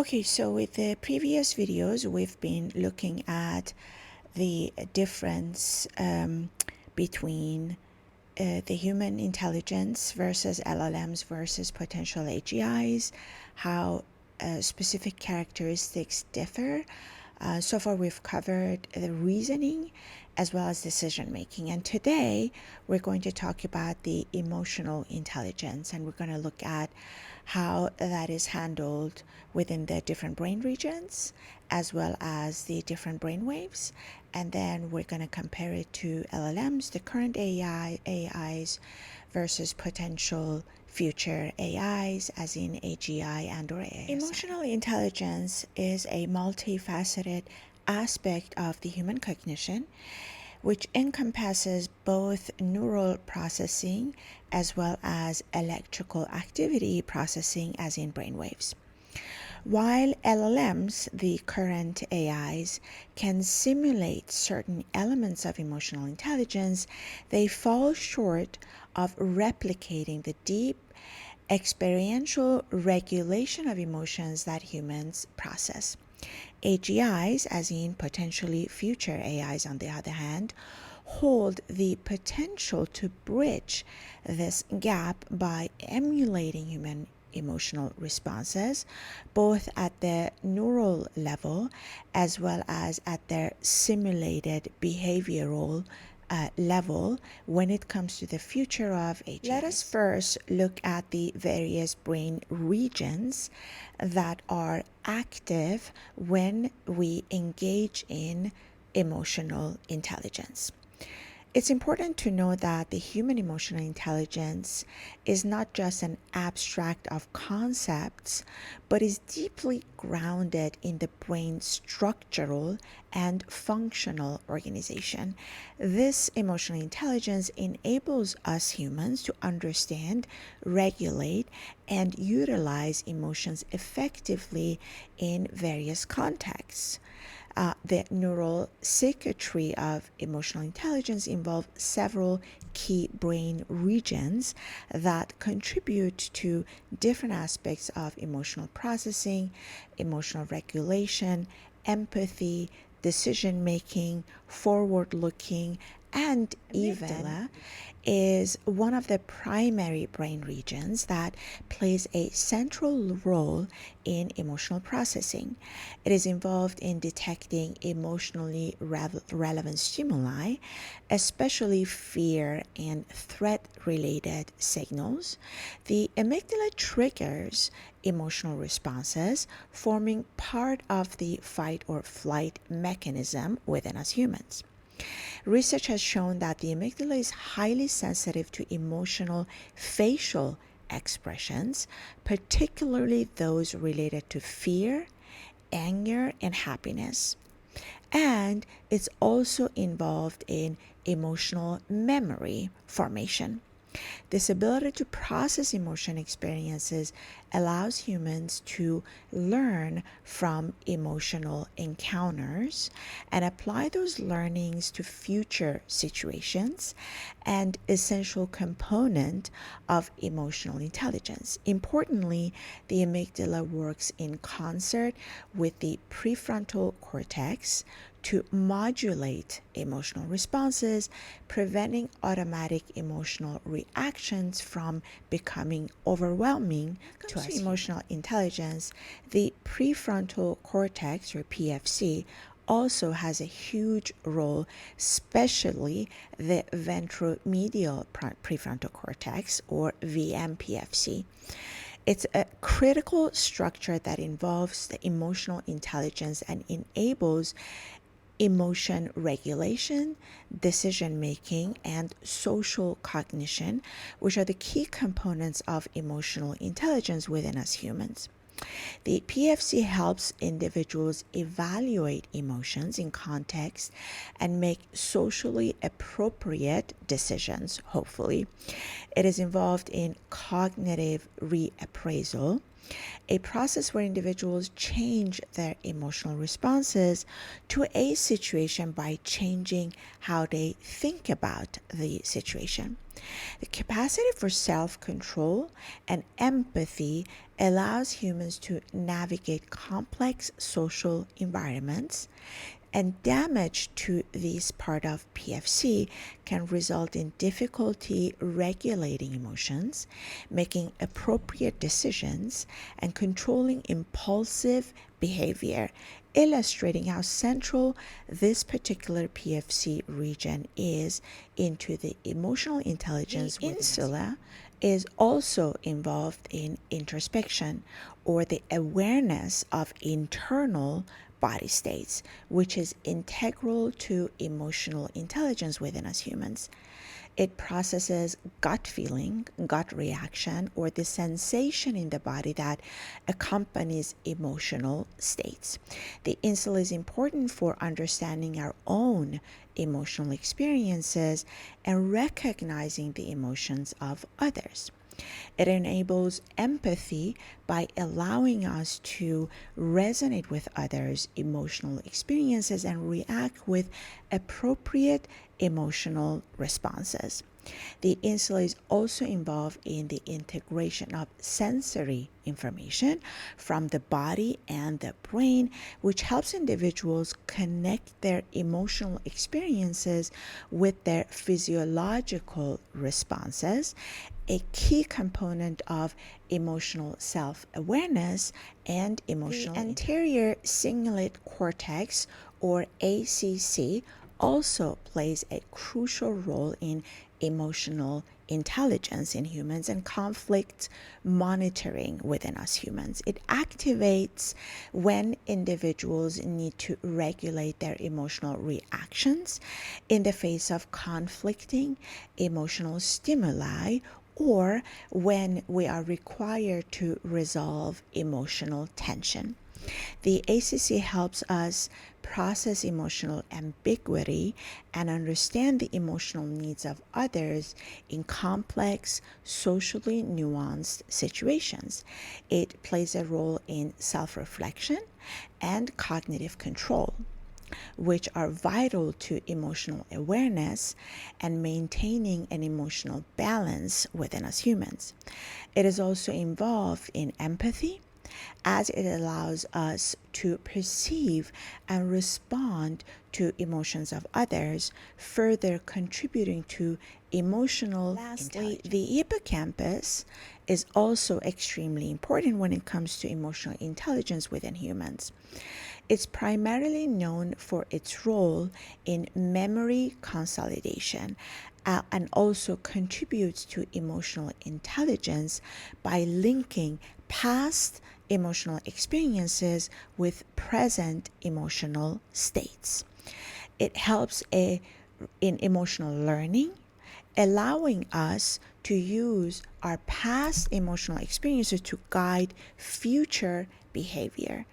Okay, so with the previous videos, we've been looking at the difference between the human intelligence versus LLMs versus potential AGIs, how specific characteristics differ. So far, we've covered the reasoning as well as decision making. And today, we're going to talk about the emotional intelligence, and we're going to look at how that is handled within the different brain regions as well as the different brain waves. And then we're going to compare it to LLMs, the current AIs versus potential future AIs, as in AGI and or ASI. Emotional intelligence is a multifaceted aspect of the human cognition, which encompasses both neural processing as well as electrical activity processing, as in brainwaves. While LLMs, the current AIs, can simulate certain elements of emotional intelligence, they fall short of replicating the deep experiential regulation of emotions that humans process. AGIs, as in potentially future AIs, on the other hand, hold the potential to bridge this gap by emulating human emotional responses, both at the neural level as well as at their simulated behavioral level when it comes to the future of AGIs. Let us first look at the various brain regions that are active when we engage in emotional intelligence. It's important to know that the human emotional intelligence is not just an abstract of concepts, but is deeply grounded in the brain's structural and functional organization. This emotional intelligence enables us humans to understand, regulate, and utilize emotions effectively in various contexts. The neural circuitry of emotional intelligence involves several key brain regions that contribute to different aspects of emotional processing, emotional regulation, empathy, decision making, forward looking, and even is one of the primary brain regions that plays a central role in emotional processing. It is involved in detecting emotionally relevant stimuli, especially fear and threat-related signals. The amygdala triggers emotional responses, forming part of the fight or flight mechanism within us humans. Research has shown that the amygdala is highly sensitive to emotional facial expressions, particularly those related to fear, anger, and happiness. And it's also involved in emotional memory formation. This ability to process emotion experiences allows humans to learn from emotional encounters and apply those learnings to future situations, an essential component of emotional intelligence. Importantly, the amygdala works in concert with the prefrontal cortex to modulate emotional responses, preventing automatic emotional reactions from becoming overwhelming to us. Emotional intelligence, the prefrontal cortex, or PFC, also has a huge role, especially the ventromedial prefrontal cortex, or VMPFC. It's a critical structure that involves the emotional intelligence and enables emotion regulation, decision making, and social cognition, which are the key components of emotional intelligence within us humans. The PFC helps individuals evaluate emotions in context and make socially appropriate decisions, hopefully. It is involved in cognitive reappraisal, a process where individuals change their emotional responses to a situation by changing how they think about the situation. The capacity for self-control and empathy allows humans to navigate complex social environments, and damage to this part of PFC can result in difficulty regulating emotions, making appropriate decisions, and controlling impulsive behavior, illustrating how central this particular PFC region is into the emotional intelligence. The insula is also involved in introspection, or the awareness of internal body states, which is integral to emotional intelligence within us humans. It processes gut feeling, gut reaction, or the sensation in the body that accompanies emotional states. The insula is important for understanding our own emotional experiences and recognizing the emotions of others. It enables empathy by allowing us to resonate with others' emotional experiences and react with appropriate emotional responses. The insula is also involved in the integration of sensory information from the body and the brain, which helps individuals connect their emotional experiences with their physiological responses, a key component of emotional self-awareness and emotional. The anterior cingulate cortex, or ACC, also plays a crucial role in emotional intelligence in humans and conflict monitoring within us humans. It activates when individuals need to regulate their emotional reactions in the face of conflicting emotional stimuli, or when we are required to resolve emotional tension. The ACC helps us process emotional ambiguity and understand the emotional needs of others in complex, socially nuanced situations. It plays a role in self-reflection and cognitive control, which are vital to emotional awareness and maintaining an emotional balance within us humans. It is also involved in empathy, as it allows us to perceive and respond to emotions of others, further contributing to emotional intelligence. The hippocampus is also extremely important when it comes to emotional intelligence within humans. It's primarily known for its role in memory consolidation, and also contributes to emotional intelligence by linking past emotional experiences with present emotional states. It helps in emotional learning, allowing us to use our past emotional experiences to guide future behavior.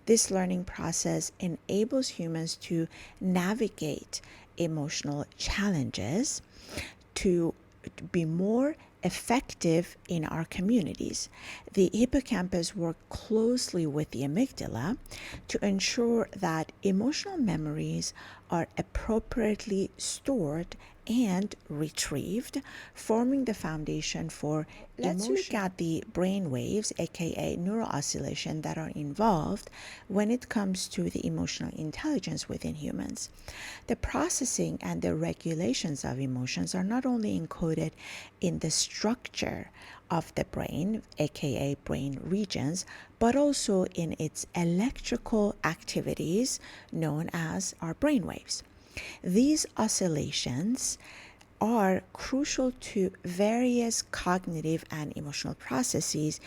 This learning process enables humans to navigate emotional challenges, to be more effective in our communities. The hippocampus works closely with the amygdala to ensure that emotional memories are appropriately stored and retrieved, forming the foundation for Let's look at the brain waves, aka neural oscillation, that are involved when it comes to the emotional intelligence within humans. The processing and the regulations of emotions are not only encoded in the structure of the brain, aka brain regions, but also in its electrical activities known as our brain waves. These oscillations are crucial to various cognitive and emotional processes,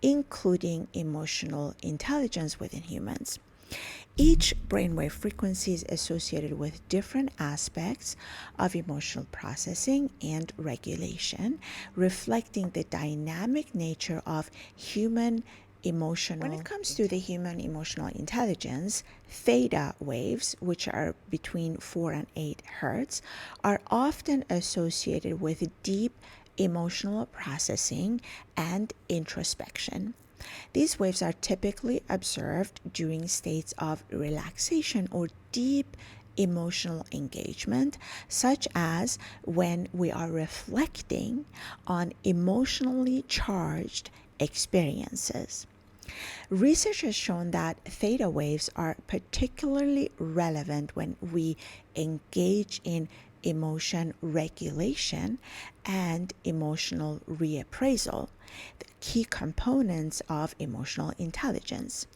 including emotional intelligence within humans. Each brainwave frequency is associated with different aspects of emotional processing and regulation, reflecting the dynamic nature of human emotional. When it comes to the human emotional intelligence, theta waves, which are between 4 and 8 hertz, are often associated with deep emotional processing and introspection. These waves are typically observed during states of relaxation or deep emotional engagement, such as when we are reflecting on emotionally charged experiences. Research has shown that theta waves are particularly relevant when we engage in emotion regulation and emotional reappraisal, the key components of emotional intelligence.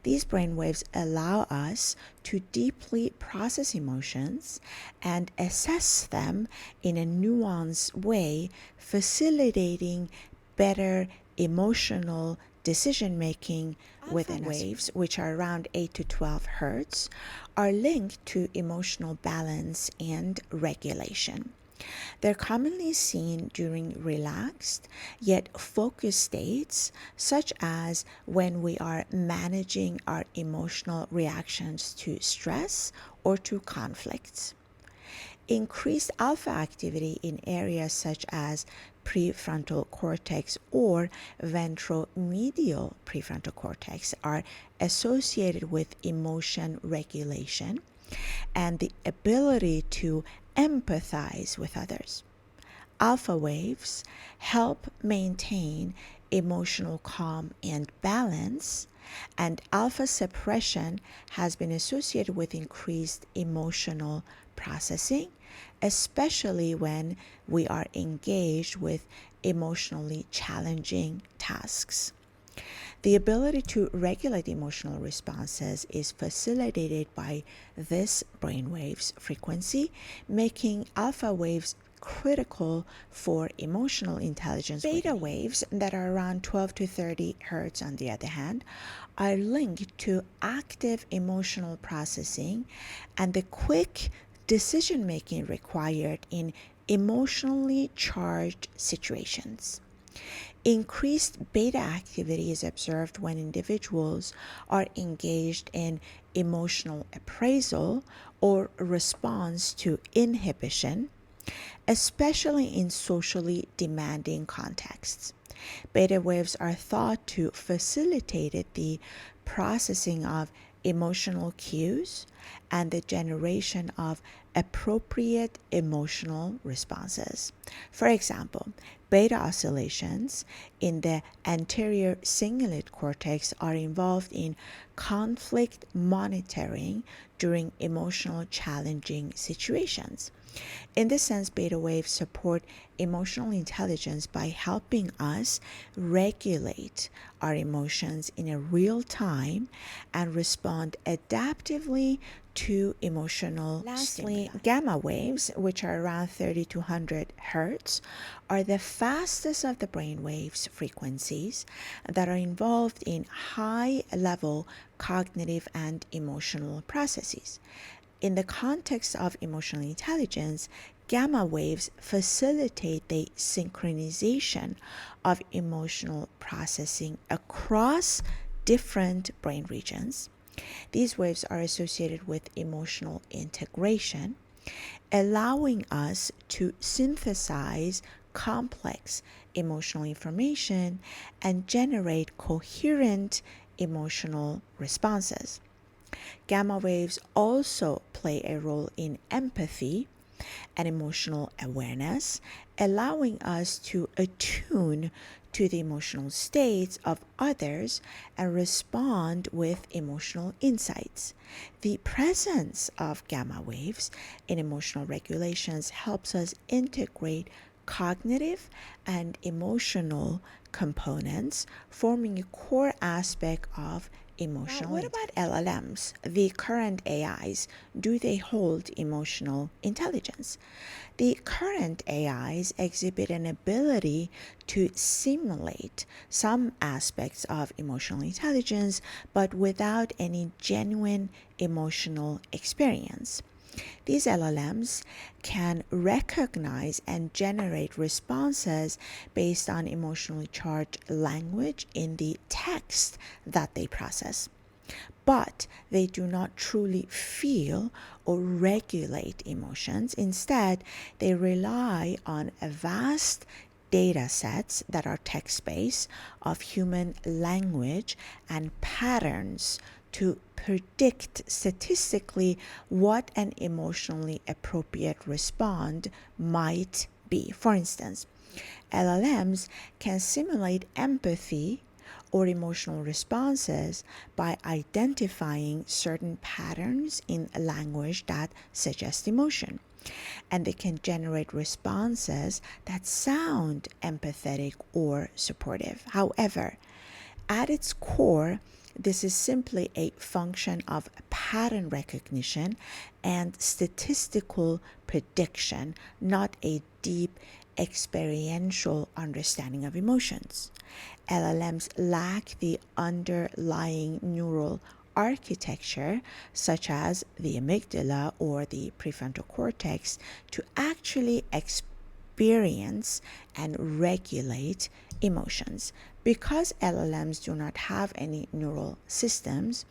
These brainwaves allow us to deeply process emotions and assess them in a nuanced way, facilitating better emotional decision making. Within waves, which are around 8 to 12 hertz, are linked to emotional balance and regulation. They're commonly seen during relaxed yet focused states, such as when we are managing our emotional reactions to stress or to conflicts. Increased alpha activity in areas such as prefrontal cortex or ventromedial prefrontal cortex are associated with emotion regulation and the ability to empathize with others. Alpha waves help maintain emotional calm and balance, and alpha suppression has been associated with increased emotional processing, especially when we are engaged with emotionally challenging tasks. The ability to regulate emotional responses is facilitated by this brainwaves frequency, making alpha waves critical for emotional intelligence. Beta waves, that are around 12 to 30 hertz, on the other hand, are linked to active emotional processing and the quick decision making required in emotionally charged situations. Increased beta activity is observed when individuals are engaged in emotional appraisal or response to inhibition, especially in socially demanding contexts. Beta waves are thought to facilitate the processing of emotional cues and the generation of appropriate emotional responses. For example, beta oscillations in the anterior cingulate cortex are involved in conflict monitoring during emotional challenging situations. In this sense, beta waves support emotional intelligence by helping us regulate our emotions in a real time and respond adaptively to emotional stimuli. Gamma waves, which are around 30 to 100 hertz, are the fastest of the brain waves frequencies that are involved in high-level cognitive and emotional processes. In the context of emotional intelligence, gamma waves facilitate the synchronization of emotional processing across different brain regions. These waves are associated with emotional integration, allowing us to synthesize complex emotional information and generate coherent emotional responses. Gamma waves also play a role in empathy and emotional awareness, allowing us to attune to the emotional states of others and respond with emotional insights. The presence of gamma waves in emotional regulations helps us integrate cognitive and emotional components, forming a core aspect of emotional. What about LLMs, the current AIs? Do they hold emotional intelligence? The current AIs exhibit an ability to simulate some aspects of emotional intelligence, but without any genuine emotional experience. These LLMs can recognize and generate responses based on emotionally charged language in the text that they process, but they do not truly feel or regulate emotions. Instead, they rely on a vast data sets that are text-based of human language and patterns to predict statistically what an emotionally appropriate response might be. For instance, LLMs can simulate empathy or emotional responses by identifying certain patterns in language that suggest emotion. And they can generate responses that sound empathetic or supportive. However, at its core, this is simply a function of pattern recognition and statistical prediction, not a deep experiential understanding of emotions. LLMs lack the underlying neural architecture, such as the amygdala or the prefrontal cortex, to actually experience and regulate emotions. Because LLMs do not have any neural systems,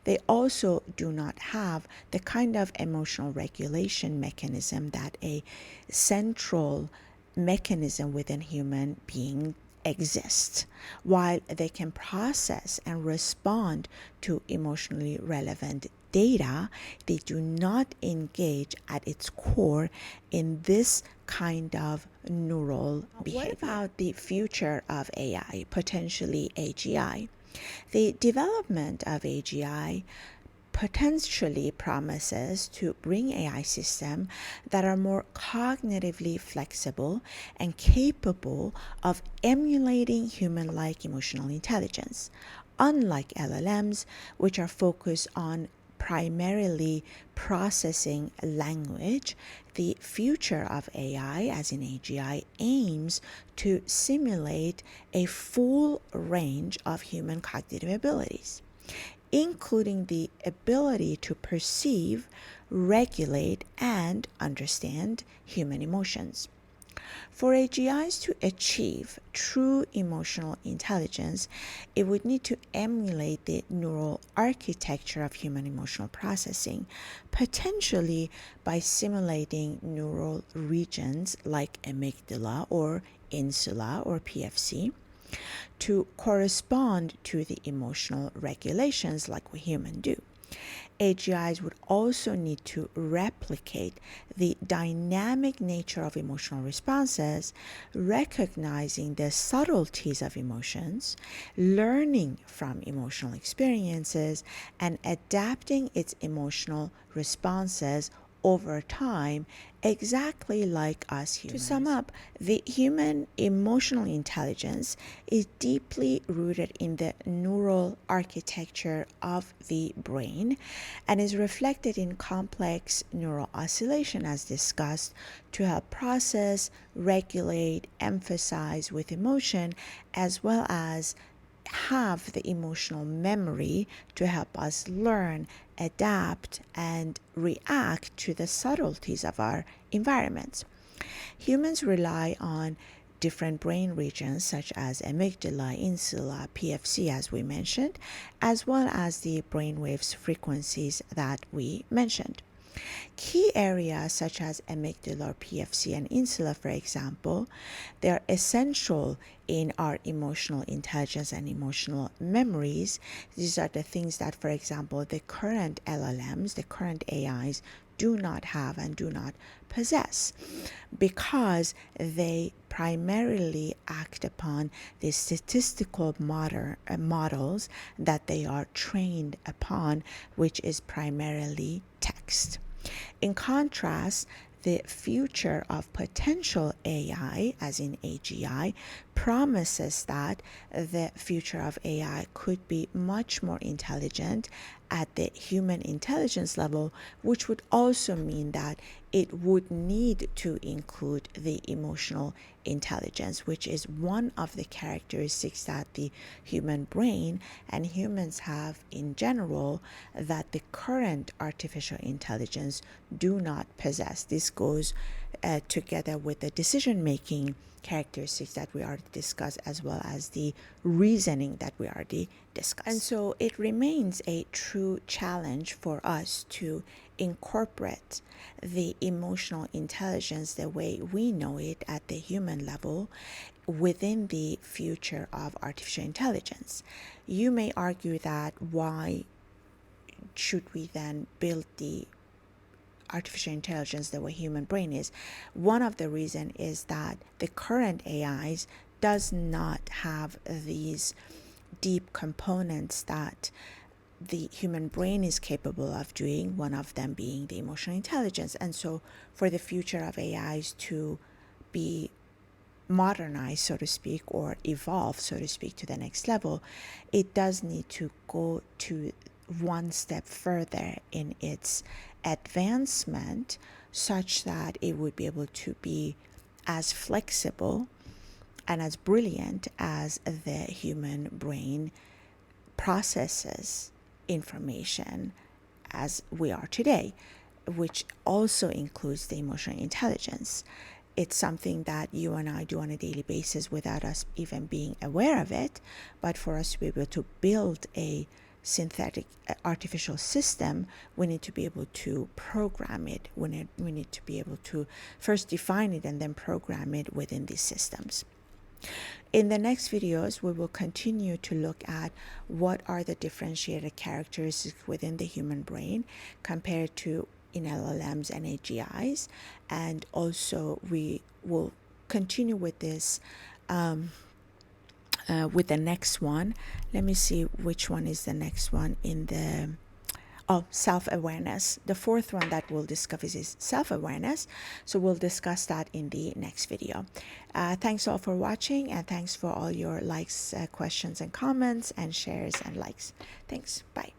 they also do not have the kind of emotional regulation mechanism that a central mechanism within human being exists. While they can process and respond to emotionally relevant data, they do not engage at its core in this kind of neural behavior. What about the future of AI, potentially AGI? The development of AGI potentially promises to bring AI systems that are more cognitively flexible and capable of emulating human-like emotional intelligence. Unlike LLMs, which are focused on primarily processing language, the future of AI, as in AGI, aims to simulate a full range of human cognitive abilities, including the ability to perceive, regulate, and understand human emotions. For AGIs to achieve true emotional intelligence, it would need to emulate the neural architecture of human emotional processing, potentially by simulating neural regions like amygdala or insula or PFC to correspond to the emotional regulations like we humans do. AGIs would also need to replicate the dynamic nature of emotional responses, recognizing the subtleties of emotions, learning from emotional experiences, and adapting its emotional responses over time, exactly like us humans. To sum up, the human emotional intelligence is deeply rooted in the neural architecture of the brain and is reflected in complex neural oscillation, as discussed, to help process, regulate, emphasize with emotion, as well as have the emotional memory to help us learn, adapt, and react to the subtleties of our environments. Humans rely on different brain regions such as amygdala, insula, PFC, as we mentioned, as well as the brainwaves frequencies that we mentioned. Key areas such as amygdala, PFC, and insula, for example, they are essential in our emotional intelligence and emotional memories. These are the things that, for example, the current LLMs, the current AIs, do not have and do not possess, because they primarily act upon the statistical models that they are trained upon, which is primarily text. In contrast, the future of potential AI, as in AGI, promises that the future of AI could be much more intelligent at the human intelligence level, which would also mean that it would need to include the emotional intelligence, which is one of the characteristics that the human brain and humans have in general that the current artificial intelligence do not possess. This goes together with the decision-making characteristics that we already discussed, as well as the reasoning that we already discussed. And so it remains a true challenge for us to incorporate the emotional intelligence the way we know it at the human level within the future of artificial intelligence. You may argue that why should we then build the artificial intelligence the way human brain is? One of the reason is that the current AIs does not have these deep components that the human brain is capable of doing, one of them being the emotional intelligence. And so for the future of AIs to be modernized, so to speak, or evolve, so to speak, to the next level, it does need to go to one step further in its advancement, such that it would be able to be as flexible and as brilliant as the human brain processes information as we are today, which also includes the emotional intelligence. It's something that you and I do on a daily basis without us even being aware of it. But for us to be able to build a synthetic artificial system, we need to be able to program it. We need to be able to first define it and then program it within these systems. In the next videos, we will continue to look at what are the differentiated characteristics within the human brain compared to in LLMs and AGIs. And also we will continue with this with the next one. Let me see which one is the next one in the self-awareness. The fourth one that we'll discuss is self-awareness. So we'll discuss that in the next video. Thanks all for watching, and thanks for all your likes, questions and comments and shares and likes. Thanks. Bye.